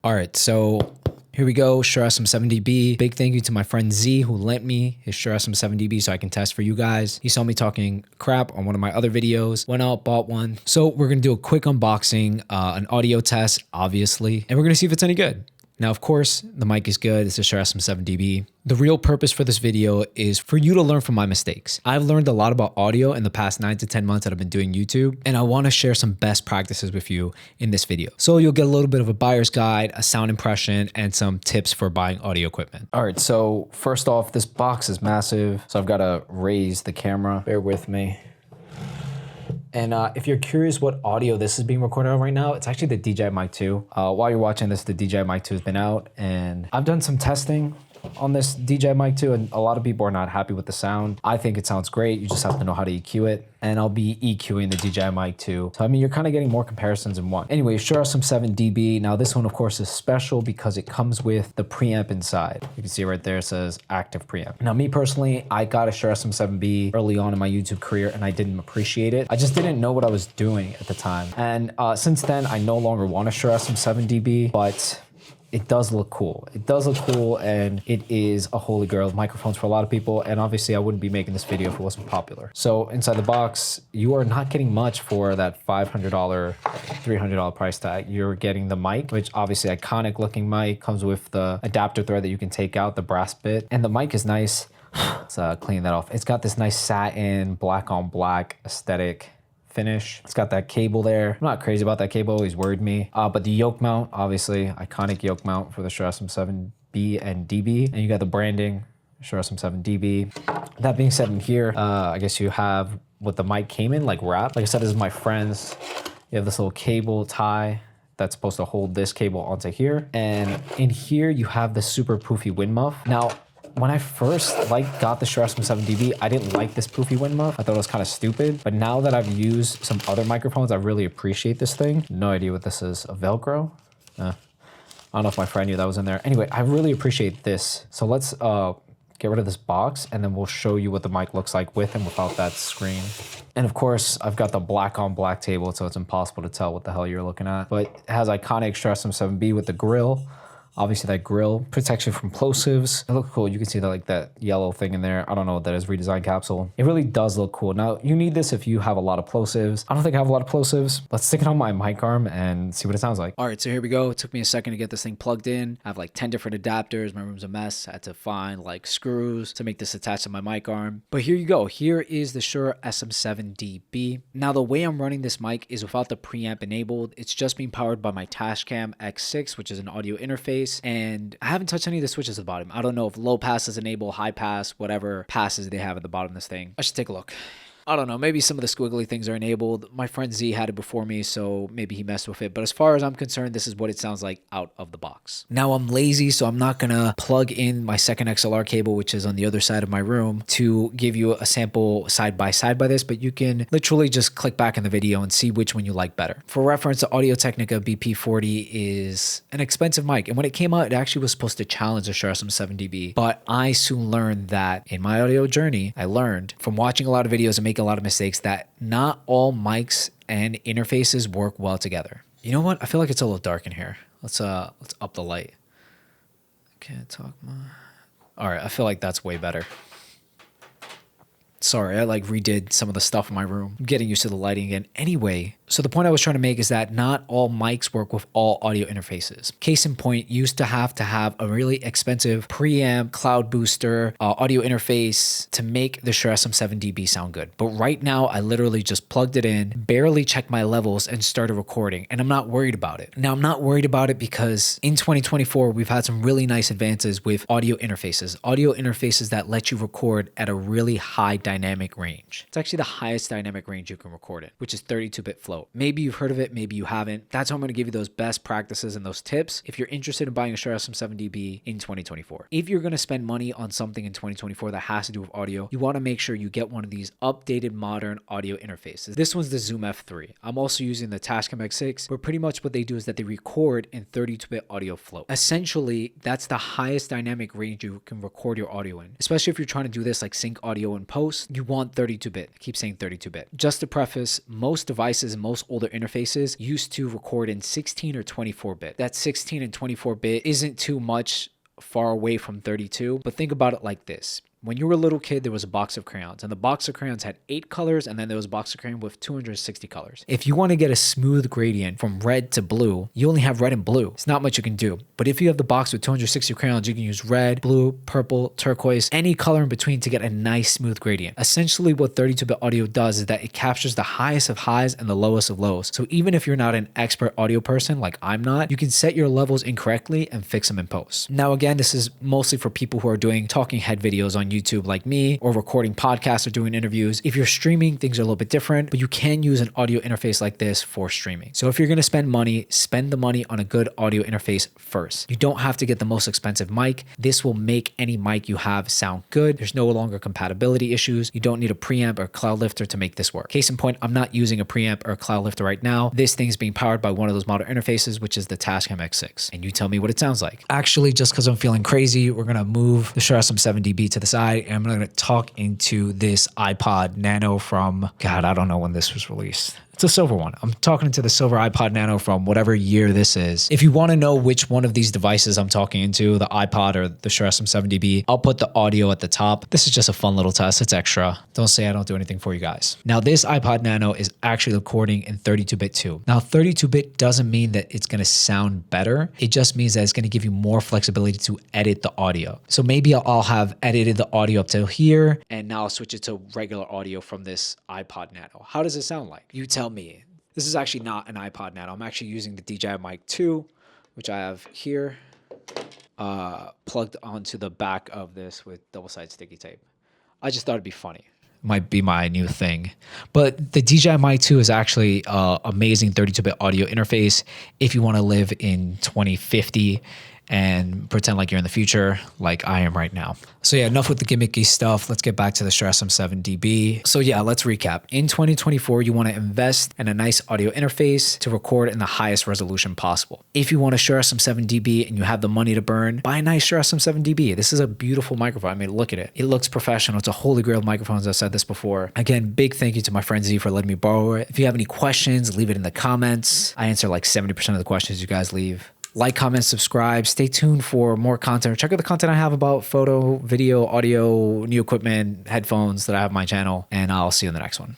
All right, so here we go, Shure SM7dB. Big thank you to my friend Z who lent me his Shure SM7dB so I can test for you guys. He saw me talking crap on one of my other videos, went out, bought one. So we're gonna do a quick unboxing, an audio test, obviously, and we're gonna see if it's any good. Now, of course, the mic is good. It's a Shure SM7dB. The real purpose for this video is for you to learn from my mistakes. I've learned a lot about audio in the past 9 to 10 months that I've been doing YouTube, and I want to share some best practices with you in this video. So you'll get a little bit of a buyer's guide, a sound impression, and some tips for buying audio equipment. All right, so first off, this box is massive, so I've got to raise the camera. Bear with me. And if you're curious what audio this is being recorded on right now, it's actually the DJI Mic 2. While you're watching this, the DJI Mic 2 has been out, and I've done some testing on this DJI Mic 2, and a lot of people are not happy with the sound. I think it sounds great. You just have to know how to EQ it. And I'll be EQing the DJI Mic 2. So, I mean, you're kind of getting more comparisons in one. Anyway, Shure SM7dB. Now, this one, of course, is special because it comes with the preamp inside. You can see right there, it says active preamp. Now, me personally, I got a Shure SM7B early on in my YouTube career, and I didn't appreciate it. I just didn't know what I was doing at the time. And since then, I no longer want a Shure SM7dB, but it does look cool. It does look cool, and it is a holy grail of microphones for a lot of people, and obviously I wouldn't be making this video if it wasn't popular. So inside the box, you are not getting much for that $500, $300 price tag. You're getting the mic, which obviously iconic looking mic, comes with the adapter thread that you can take out, the brass bit, and the mic is nice. Let's clean that off. It's got this nice satin, black on black aesthetic finish. It's got that cable there. I'm not crazy about that cable, always worried me. But the yoke mount, obviously, iconic yoke mount for the Shure SM7B and DB. And you got the branding, Shure SM7dB. That being said, in here, I guess you have what the mic came in, like wrapped. Like I said, this is my friend's. You have this little cable tie that's supposed to hold this cable onto here. And in here, you have the super poofy wind muff. Now, when I first got the Shure SM7dB, I didn't like this poofy wind muff. I thought it was kind of stupid. But now that I've used some other microphones, I really appreciate this thing. No idea what this is. A Velcro? I don't know if my friend knew that was in there. Anyway, I really appreciate this. So let's get rid of this box, and then we'll show you what the mic looks like with and without that screen. And of course, I've got the black on black table, so it's impossible to tell what the hell you're looking at. But it has iconic Shure SM7B with the grill. Obviously that grill protection from plosives. It looks cool. You can see that like that yellow thing in there. I don't know what that is, redesign capsule. It really does look cool. Now you need this if you have a lot of plosives. I don't think I have a lot of plosives. Let's stick it on my mic arm and see what it sounds like. All right, so here we go. It took me a second to get this thing plugged in. I have like 10 different adapters. My room's a mess. I had to find like screws to make this attach to my mic arm. But here you go. Here is the Shure SM7dB. Now the way I'm running this mic is without the preamp enabled. It's just being powered by my Tascam X6, which is an audio interface. And I haven't touched any of the switches at the bottom. I don't know if low pass is enabled, high pass, whatever passes they have at the bottom of this thing. I should take a look. I don't know, maybe some of the squiggly things are enabled. My friend Z had it before me, so maybe he messed with it. But as far as I'm concerned, this is what it sounds like out of the box. Now I'm lazy, so I'm not gonna plug in my second XLR cable, which is on the other side of my room, to give you a sample side by side by this, but you can literally just click back in the video and see which one you like better. For reference, the Audio-Technica BP40 is an expensive mic, and when it came out, it actually was supposed to challenge the Shure SM7dB, but I soon learned that in my audio journey, I learned from watching a lot of videos and making a lot of mistakes that not all mics and interfaces work well together. You know what? I feel like it's a little dark in here. Let's up the light. Can't talk much. All right, I feel like that's way better. Sorry, I like redid some of the stuff in my room. I'm getting used to the lighting again. Anyway, so the point I was trying to make is that not all mics work with all audio interfaces. Case in point, you used to have a really expensive preamp, cloud booster, audio interface to make the Shure SM7dB sound good. But right now, I literally just plugged it in, barely checked my levels, and started recording. And I'm not worried about it. Now, I'm not worried about it because in 2024, we've had some really nice advances with audio interfaces that let you record at a really high dynamic range. It's actually the highest dynamic range you can record it, which is 32-bit float. Maybe you've heard of it, maybe you haven't. That's how I'm going to give you those best practices and those tips if you're interested in buying a Shure SM7dB in 2024. If you're going to spend money on something in 2024 that has to do with audio, you want to make sure you get one of these updated modern audio interfaces. This one's the Zoom F3. I'm also using the Tascam X6, but pretty much what they do is that they record in 32-bit audio float. Essentially, that's the highest dynamic range you can record your audio in, especially if you're trying to do this like sync audio in post. videos, you want 32-bit. I keep saying 32-bit. Just to preface, most devices and most older interfaces used to record in 16 or 24-bit. That 16 and 24-bit isn't too much far away from 32, but think about it like this. When you were a little kid, there was a box of crayons, and the box of crayons had 8 colors, and then there was a box of crayon with 260 colors. If you want to get a smooth gradient from red to blue, you only have red and blue. It's not much you can do. But if you have the box with 260 crayons, you can use red, blue, purple, turquoise, any color in between to get a nice smooth gradient. Essentially, what 32-bit audio does is that it captures the highest of highs and the lowest of lows. So even if you're not an expert audio person like I'm not, you can set your levels incorrectly and fix them in post. Now, again, this is mostly for people who are doing talking head videos on YouTube like me, or recording podcasts or doing interviews. If you're streaming, things are a little bit different, but you can use an audio interface like this for streaming. So if you're going to spend money, spend the money on a good audio interface first. You don't have to get the most expensive mic. This will make any mic you have sound good. There's no longer compatibility issues. You don't need a preamp or cloud lifter to make this work. Case in point, I'm not using a preamp or a cloud lifter right now. This thing's being powered by one of those modern interfaces, which is the Tascam X6. And you tell me what it sounds like. Actually, just because I'm feeling crazy, we're going to move the Shure SM7dB to the side, and I'm going to talk into this iPod Nano from, God, I don't know when this was released. It's a silver one. I'm talking into the silver iPod Nano from whatever year this is. If you want to know which one of these devices I'm talking into, the iPod or the Shure SM7dB, I'll put the audio at the top. This is just a fun little test. It's extra. Don't say I don't do anything for you guys. Now, this iPod Nano is actually recording in 32-bit too. Now, 32-bit doesn't mean that it's going to sound better. It just means that it's going to give you more flexibility to edit the audio. So maybe I'll have edited the audio up to here, and now I'll switch it to regular audio from this iPod Nano. How does it sound like? You tell me. This is actually not an iPod Nano. I'm actually using the DJI Mic 2, which I have here, plugged onto the back of this with double-sided sticky tape. I just thought it'd be funny. Might be my new thing. But the DJI Mic 2 is actually an amazing 32-bit audio interface if you want to live in 2050 and pretend like you're in the future like I am right now. So yeah, enough with the gimmicky stuff. Let's get back to the Shure SM7dB. So yeah, let's recap. In 2024, you want to invest in a nice audio interface to record in the highest resolution possible. If you want a Shure SM7dB and you have the money to burn, buy a nice Shure SM7dB. This is a beautiful microphone. I mean, look at it. It looks professional. It's a holy grail of microphones. I've said this before. Again, big thank you to my friend Z for letting me borrow it. If you have any questions, leave it in the comments. I answer like 70% of the questions you guys leave. Like, comment, subscribe. Stay tuned for more content. Check out the content I have about photo, video, audio, new equipment, headphones that I have on my channel, and I'll see you in the next one.